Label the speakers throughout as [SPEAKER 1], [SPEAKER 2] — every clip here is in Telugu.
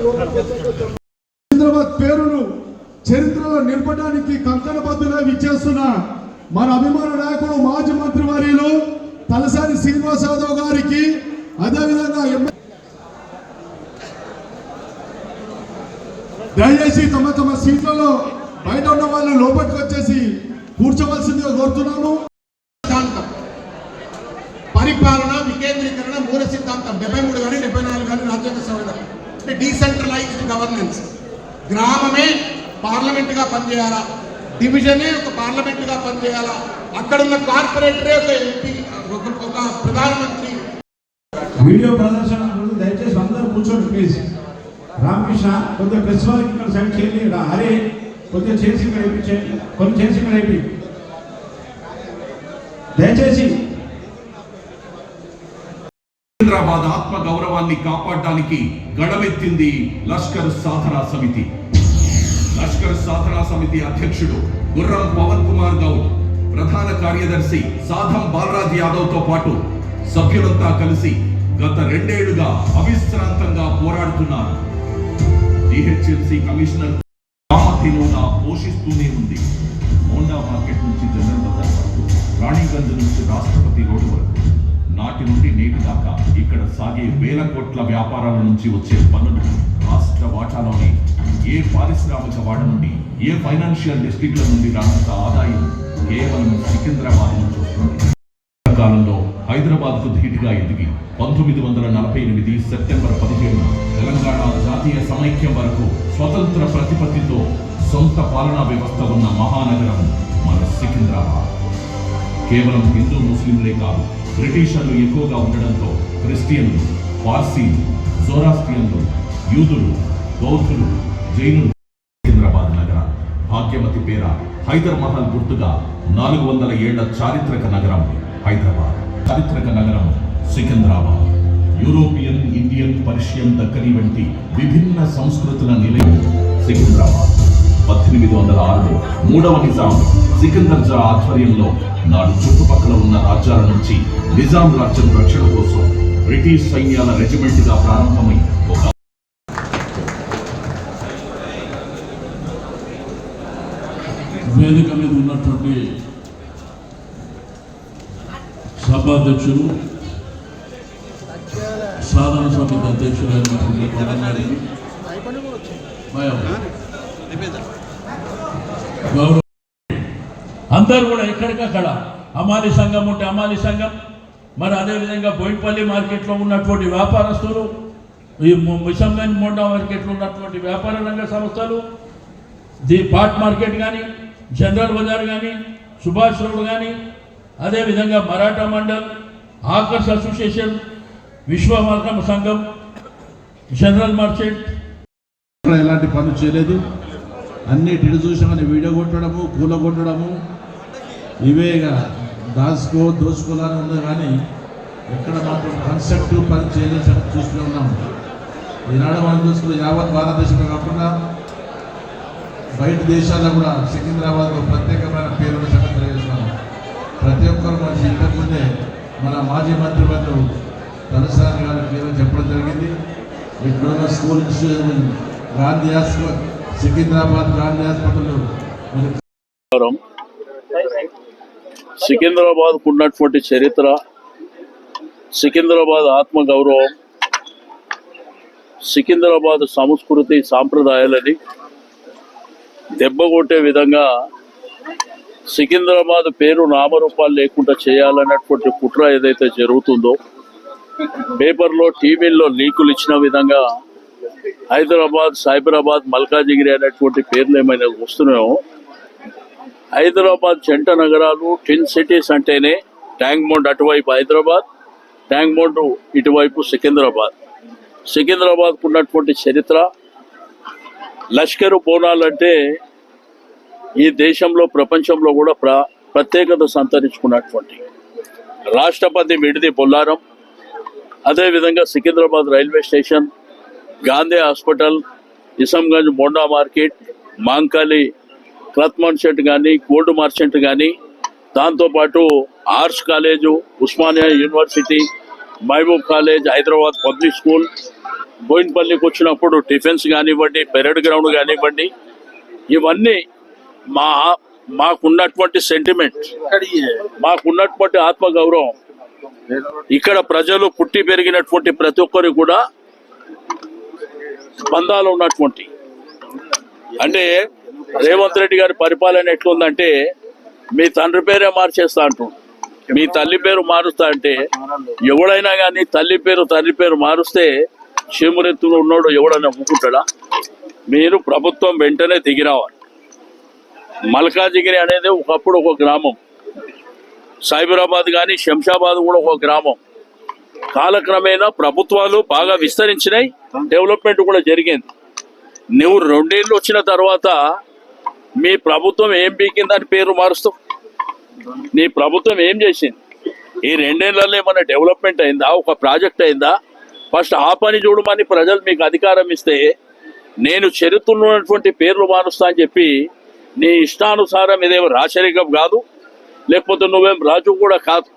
[SPEAKER 1] హైదరాబాద్ పేరును చరిత్రలో నిలపడానికి కంకణబద్దులై విచ్చేస్తున్న మన అభిమాన నాయకుడు మాజీ మంత్రి వర్యులు తలసాని శ్రీనివాస్ యాదవ్ గారికి, అదేవిధంగా దయచేసి తమ తమ సీట్లలో బయట ఉన్న వాళ్ళు లోపలికి వచ్చేసి కూర్చోవలసిందిగా కోరుతున్నాము.
[SPEAKER 2] పరిపాలన వికేంద్రీకరణ మూల సిద్ధాంతం 73 కానీ 74 కానీ రాజ్యాంగ సవరణ అంటే డీసెంట్రలైజ్డ్ గవర్నెన్స్. గ్రామమే పార్లమెంట్గా పనిచేయాలా, డివిజనే ఒక పార్లమెంట్గా పనిచేయాలా, అక్కడున్న కార్పొరేటరే ఒక ఎంపీ, ఒక ప్రధానమంత్రి.
[SPEAKER 3] వీడియో ప్రదర్శన దయచేసి అందరూ కూర్చోండి ప్లీజ్. రామకృష్ణ కొద్దిగా ప్రెస్ వారికి ఇక్కడ సైడ్ చేయండి. హరే కొద్దిగా చేసి ఇక్కడ వేయించండి, కొన్ని చేసి ఇక్కడ వేయి దయచేసి.
[SPEAKER 4] సికింద్రాబాద్ ఆత్మ గౌరవాన్ని కాపాడడానికి గడమెత్తింది లష్కర్ సాధనా సమితి. లష్కర్ సాధనా సమితి అధ్యక్షుడు గుర్రం పవన్ కుమార్ గౌడ్, ప్రధాన కార్యదర్శి సాధం బాలరాజ్ యాదవ్ తో పాటు సభ్యులంతా కలిసి గత 2 ఏళ్లుగా అవిశ్రాంతంగా పోరాడుతున్నారు. డిహెచ్ఎంసీ కమిషనర్ పోషిస్తూనే ఉంది. మోండా మార్కెట్ నుంచి జనరల్ బజార్ వరకు, రాణిగంజ్ నుంచి రాష్ట్రపతి రోడ్డు వరకు, నాటి నుండి నేటి దాకా ఇక్కడ సాగే వేల కోట్ల వ్యాపారాల నుంచి వచ్చే పన్నులు రాష్ట్ర వాటాలోని ఏ పారిశ్రామిక వాడ నుండి, ఏ ఫైనాన్షియల్ డిస్ట్రిక్ట్ల నుండి రానంత ఆదాయం కేవలం సికింద్రాబాద్ నుంచి వస్తుంది. కాలంలో హైదరాబాద్ కు ధీటుగా ఎదిగి 1948 సెప్టెంబర్ 17 తెలంగాణ జాతీయ సమైక్యం వరకు స్వతంత్ర ప్రతిపత్తితో సొంత పాలనా వ్యవస్థ ఉన్న మహానగరం మన సికింద్రాబాద్. కేవలం హిందూ ముస్లింలే కాదు, బ్రిటిషర్లు ఎక్కువగా ఉండడంతో క్రిస్టియన్లు, పార్సీలు, జోరాస్ట్రియన్లు, యూదులు, బౌద్ధులు, జైనులు. సికింద్రాబాద్ నగర భాగ్యవతి పేర హైదర్ మహల్ గుర్తుగా 400 ఏళ్ల చారిత్రక నగరం హైదరాబాద్. చారిత్రక నగరం సికింద్రాబాద్ యూరోపియన్, ఇండియన్, పర్షియన్, దక్కని వంటి విభిన్న సంస్కృతుల నిలయం సికింద్రాబాద్. 1806లో 3వ నిజాం సికిందర్ జా ఆధ్వర్యంలో నాడు చుట్టుపక్కల ఉన్న రాజ్యాల నుంచి నిజాం రాజ్యం రక్షణ కోసం బ్రిటిష్ సైన్యాల రెజిమెంట్ గా ప్రారంభమై ఒక
[SPEAKER 5] వేదిక మీద ఉన్నటువంటి సభాధ్యక్షులు, సాధారణ సమితి అధ్యక్షులైనటువంటి అందరూ కూడా ఎక్కడికక్కడ అమాలి సంఘం ఉంటే అమాలి సంఘం, మరి అదేవిధంగా బోయినపల్లి మార్కెట్లో ఉన్నటువంటి వ్యాపారస్తులు, ఈ మిషంగంజ్ మోండా మార్కెట్లో ఉన్నటువంటి వ్యాపార రంగ సంస్థలు, ది పాట్ మార్కెట్ కానీ, జనరల్ బజార్ కానీ, సుభాష్ రోడ్ కానీ, అదేవిధంగా మరాఠా మండల్, ఆకర్ష్ అసోసియేషన్, విశ్వమార్గం సంఘం, జనరల్ మర్చెంట్
[SPEAKER 3] ఎలాంటి పనులు చేయలేదు. అన్నిటి చూసామని వీడియో కొట్టడము, కూల కొట్టడము, ఇవే దోసుకోవాలని ఉంది. కానీ ఎక్కడ మాత్రం కన్స్ట్రక్టివ్ పని చేయలేదు చూస్తూ ఉన్నాము. ఈనాడు మనం చూసుకుని యావత్ భారతదేశంలో కాకుండా బయట దేశాల్లో కూడా సికింద్రాబాద్లో ప్రత్యేకమైన పేరున్న సంగతి తెలియజేస్తున్నాము. ప్రతి ఒక్కరు మన ఇంతకుముందే మన మాజీ మంత్రి వర్యులు తలసాని గారి పేరు చెప్పడం జరిగింది. ఇక్కడున్న school institution, Gandhi hospital, Secunderabad Gandhi hospital.
[SPEAKER 6] Secunderabad ఉన్నటువంటి చరిత్ర, సికింద్రాబాద్ ఆత్మగౌరవం, సికింద్రాబాద్ సంస్కృతి సాంప్రదాయాలని దెబ్బకొట్టే విధంగా సికింద్రాబాద్ పేరు నామరూపాలు లేకుండా చేయాలన్నటువంటి కుట్ర ఏదైతే జరుగుతుందో, పేపర్లో, టీవీల్లో లీకులు ఇచ్చిన విధంగా హైదరాబాద్, సైబరాబాద్, మల్కాజిగిరి అనేటువంటి పేర్లు ఏమైనా వస్తున్నాయో, హైదరాబాద్ జంట నగరాలు, ట్విన్ సిటీస్ అంటేనే ట్యాంక్ బండ్ అటువైపు హైదరాబాద్, ట్యాంక్ బండ్ ఇటువైపు సికింద్రాబాద్. సికింద్రాబాద్కు ఉన్నటువంటి చరిత్ర, లష్కరు బోనాలంటే ఈ దేశంలో, ప్రపంచంలో కూడా ప్రత్యేకత సంతరించుకున్నటువంటి రాష్ట్రపతి మిడిది బొల్లారం, అదేవిధంగా Secunderabad railway station, Gandhi hospital, Nizamganj Monda market, మాంకాలి క్లాత్ మార్చెంట్ కానీ, గోల్డ్ మార్చెంట్ కానీ, దాంతోపాటు arts college, Osmania university, Mahbub college, Hyderabad public school, బోయిన్పల్లికి వచ్చినప్పుడు డిఫెన్స్ కానివ్వండి, పెరేడ్ గ్రౌండ్ కానివ్వండి, ఇవన్నీ మాకున్నటువంటి సెంటిమెంట్, మాకున్నటువంటి ఆత్మగౌరవం, ఇక్కడ ప్రజలు పుట్టి పెరిగినటువంటి ప్రతి ఒక్కరికి కూడా బంధాలు ఉన్నటువంటి, అంటే రేవంత్ రెడ్డి గారి పరిపాలన ఎట్లుందంటే మీ తండ్రి పేరే మార్చేస్తా అంటుండు, మీ తల్లి పేరు మారుస్తా అంటే ఎవడైనా కానీ తల్లి పేరు తండ్రి పేరు మారుస్తే చీమురెత్తులు ఉన్నాడు ఎవడైనా ఒప్పుకుంటాడా? మీరు ప్రభుత్వం వెంటనే దిగిరావాలి. మల్కాజిగిరి అనేది ఒకప్పుడు ఒక గ్రామం, సైబరాబాద్ కానీ శంషాబాద్ కూడా ఒక గ్రామం. కాలక్రమేణా ప్రభుత్వాలు బాగా విస్తరించినాయి, డెవలప్మెంట్ కూడా జరిగింది. నువ్వు 2 ఏళ్ళు వచ్చిన తర్వాత మీ ప్రభుత్వం ఏం పీకిందని పేరు మారుస్తావు? నీ ప్రభుత్వం ఏం చేసింది? ఈ 2 ఏళ్లలో ఏమైనా డెవలప్మెంట్ అయిందా? ఒక ప్రాజెక్ట్ అయిందా? ఫస్ట్ ఆ పని చూడమని ప్రజలు మీకు అధికారం ఇస్తే నేను చరిత్రలో పేర్లు మారుస్తా అని చెప్పి నీ ఇష్టానుసారం ఇదేమో రాచరికం కాదు, లేకపోతే నువ్వేం రాజు కూడా కాదు.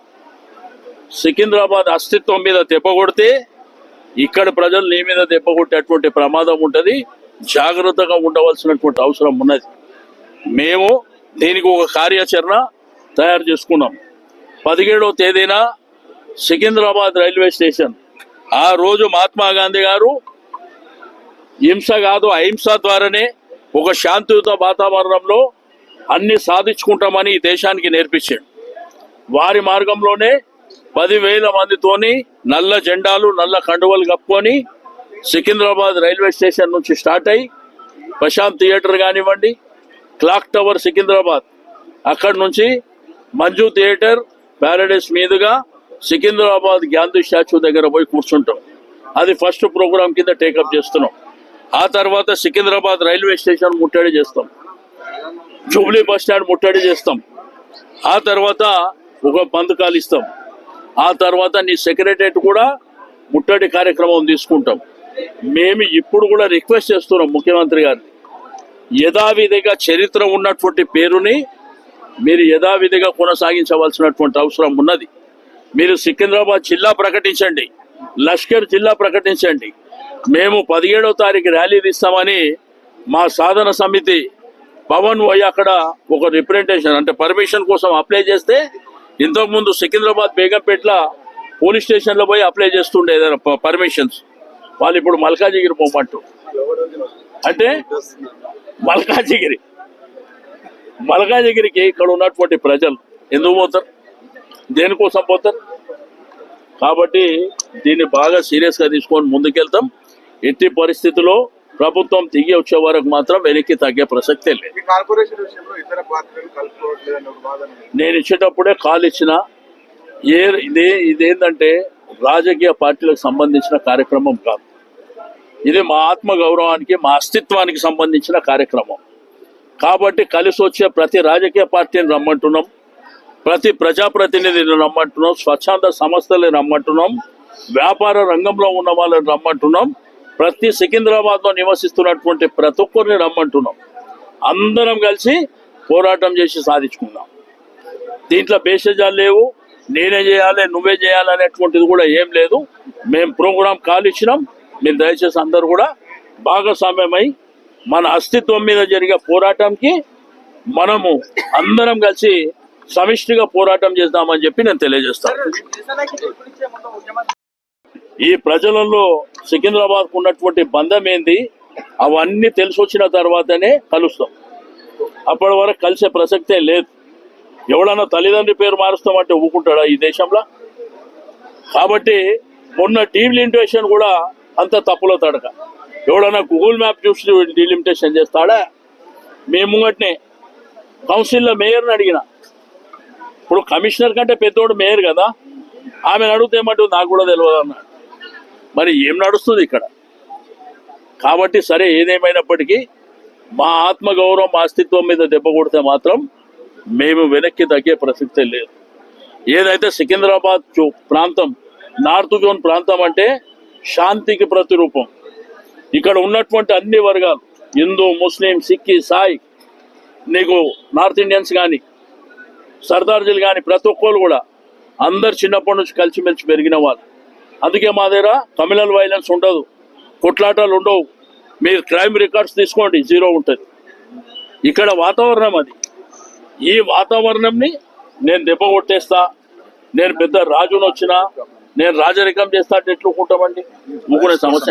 [SPEAKER 6] సికింద్రాబాద్ అస్తిత్వం మీద దెబ్బ కొడితే ఇక్కడ ప్రజలు నీ మీద దెబ్బ కొట్టేటువంటి ప్రమాదం ఉంటుంది. జాగ్రత్తగా ఉండవలసినటువంటి అవసరం ఉన్నది. మేము దీనికి ఒక కార్యాచరణ తయారు చేసుకున్నాం. 17వ తేదీన సికింద్రాబాద్ రైల్వే స్టేషన్, ఆ రోజు మహాత్మా గాంధీ గారు హింస కాదు అహింస ద్వారానే ఒక శాంతియుత వాతావరణంలో అన్ని సాధించుకుంటామని ఈ దేశానికి నేర్పించాడు. వారి మార్గంలోనే 10,000 మందితోని నల్ల జెండాలు నల్ల కండువలు కప్పుకొని సికింద్రాబాద్ రైల్వే స్టేషన్ నుంచి స్టార్ట్ అయ్యి ప్రశాంత్ థియేటర్ కానివ్వండి, క్లాక్ టవర్ సికింద్రాబాద్, అక్కడి నుంచి మంజు థియేటర్, ప్యారడైస్ మీదుగా సికింద్రాబాద్ గాంధీ స్టాచ్యూ దగ్గర పోయి కూర్చుంటాం. అది ఫస్ట్ ప్రోగ్రామ్ కింద టేకప్ చేస్తున్నాం. ఆ తర్వాత సికింద్రాబాద్ రైల్వే స్టేషన్ ముట్టడి చేస్తాం, జూబ్లీ బస్ స్టాండ్ ముట్టడి చేస్తాం. ఆ తర్వాత ఒక బంధకాలు ఇస్తాం. ఆ తర్వాత నీ సెక్రటరియట్ కూడా ముట్టడి కార్యక్రమం తీసుకుంటాం. మేము ఇప్పుడు కూడా రిక్వెస్ట్ చేస్తున్నాం ముఖ్యమంత్రి గారిని, యథావిధిగా చరిత్ర ఉన్నటువంటి పేరుని మీరు యథావిధిగా కొనసాగించవలసినటువంటి అవసరం ఉన్నది. మీరు సికింద్రాబాద్ జిల్లా ప్రకటించండి, లష్కర్ జిల్లా ప్రకటించండి. మేము 17వ తారీఖు ర్యాలీ తీస్తామని మా సాధన సమితి పవన్ పోయి అక్కడ ఒక రిప్రజెంటేషన్ అంటే పర్మిషన్ కోసం అప్లై చేస్తే, ఇంతకుముందు సికింద్రాబాద్ బేగంపేటలో పోలీస్ స్టేషన్లో పోయి అప్లై చేస్తుండే ఏదైనా పర్మిషన్స్, వాళ్ళు ఇప్పుడు మల్కాజిగిరి పోమంటూ, అంటే మల్కాజిగిరికి ఇక్కడ ఉన్నటువంటి ప్రజలు ఎందుకు పోతారు? దేనికోసం పోతారు? కాబట్టి దీన్ని బాగా సీరియస్గా తీసుకొని ముందుకెళ్తాం. ఎట్టి పరిస్థితుల్లో ప్రభుత్వం దిగి వచ్చే వరకు మాత్రం వెనక్కి తగ్గే ప్రసక్తే లేదు. నేను ఇచ్చేటప్పుడే కాల్ ఇచ్చిన ఇదేంటంటే రాజకీయ పార్టీలకు సంబంధించిన కార్యక్రమం కాదు, ఇది మా ఆత్మ గౌరవానికి మా అస్తిత్వానికి సంబంధించిన కార్యక్రమం. కాబట్టి కలిసి వచ్చే ప్రతి రాజకీయ పార్టీని రమ్మంటున్నాం, ప్రతి ప్రజాప్రతినిధిని రమ్మంటున్నాం, స్వచ్ఛంద సంస్థలని రమ్మంటున్నాం, వ్యాపార రంగంలో ఉన్న వాళ్ళని రమ్మంటున్నాం, ప్రతి సికింద్రాబాద్లో నివసిస్తున్నటువంటి ప్రతి ఒక్కరిని రమ్మంటున్నాం. అందరం కలిసి పోరాటం చేసి సాధించుకుందాం. దీంట్లో భేషజాలు లేవు, నేనే చేయాలి నువ్వే చేయాలి అనేటువంటిది కూడా ఏం లేదు. మేము ప్రోగ్రాం కాల్ ఇచ్చినాం, మీరు దయచేసి అందరూ కూడా భాగస్వామ్యమై మన అస్తిత్వం మీద జరిగే పోరాటంకి మనము అందరం కలిసి సమిష్టిగా పోరాటం చేద్దామని చెప్పి నేను తెలియజేస్తాను. ఈ ప్రజలలో సికింద్రాబాద్కు ఉన్నటువంటి బంధం ఏంది అవన్నీ తెలిసి వచ్చిన తర్వాతనే కలుస్తాం. అప్పటి వరకు కలిసే ప్రసక్తే లేదు. ఎవడన్నా తల్లిదండ్రి పేరు మారుస్తామంటే ఊరుకుంటాడా ఈ దేశంలో? కాబట్టి మొన్న డీలిమిటేషన్ కూడా అంత తప్పులో తడక. ఎవడన్నా గూగుల్ మ్యాప్ చూసి డీలిమిటేషన్ చేస్తాడా? మేము ముంగట్నే కౌన్సిల్లో మేయర్ని అడిగిన, ఇప్పుడు కమిషనర్ కంటే పెద్దోడు మేయర్ కదా, ఆమెను అడిగితే ఏమంటుంది నాకు కూడా తెలియదు అన్నాడు. మరి ఏం నడుస్తుంది ఇక్కడ? కాబట్టి సరే, ఏదేమైనప్పటికీ మా ఆత్మగౌరవం మా అస్తిత్వం మీద దెబ్బ కొడితే మాత్రం మేము వెనక్కి తగ్గే ప్రసక్తే లేదు. ఏదైతే సికింద్రాబాద్ ప్రాంతం నార్త్ జోన్ ప్రాంతం అంటే శాంతికి ప్రతిరూపం. ఇక్కడ ఉన్నటువంటి అన్ని వర్గాలు, హిందూ, ముస్లిం, సిక్కి, సాయి, నీకు నార్త్ ఇండియన్స్ కానీ సర్దార్జీలు కానీ ప్రతి ఒక్కరు కూడా అందరు చిన్నప్పటి నుంచి కలిసిమెలిసి పెరిగిన వాళ్ళు. అందుకే మా దగ్గర కమ్యూనల్ వైలెన్స్ ఉండదు, కొట్లాటాలు ఉండవు. మీరు క్రైమ్ రికార్డ్స్ తీసుకోండి, జీరో ఉంటుంది. ఇక్కడ వాతావరణం అది. ఈ వాతావరణంని నేను దెబ్బ కొట్టేస్తా, నేను పెద్ద రాజును వచ్చినా, నేను రాజరికం చేస్తా అంటే ఎట్లుకుంటామండి? ఊకునే సమస్య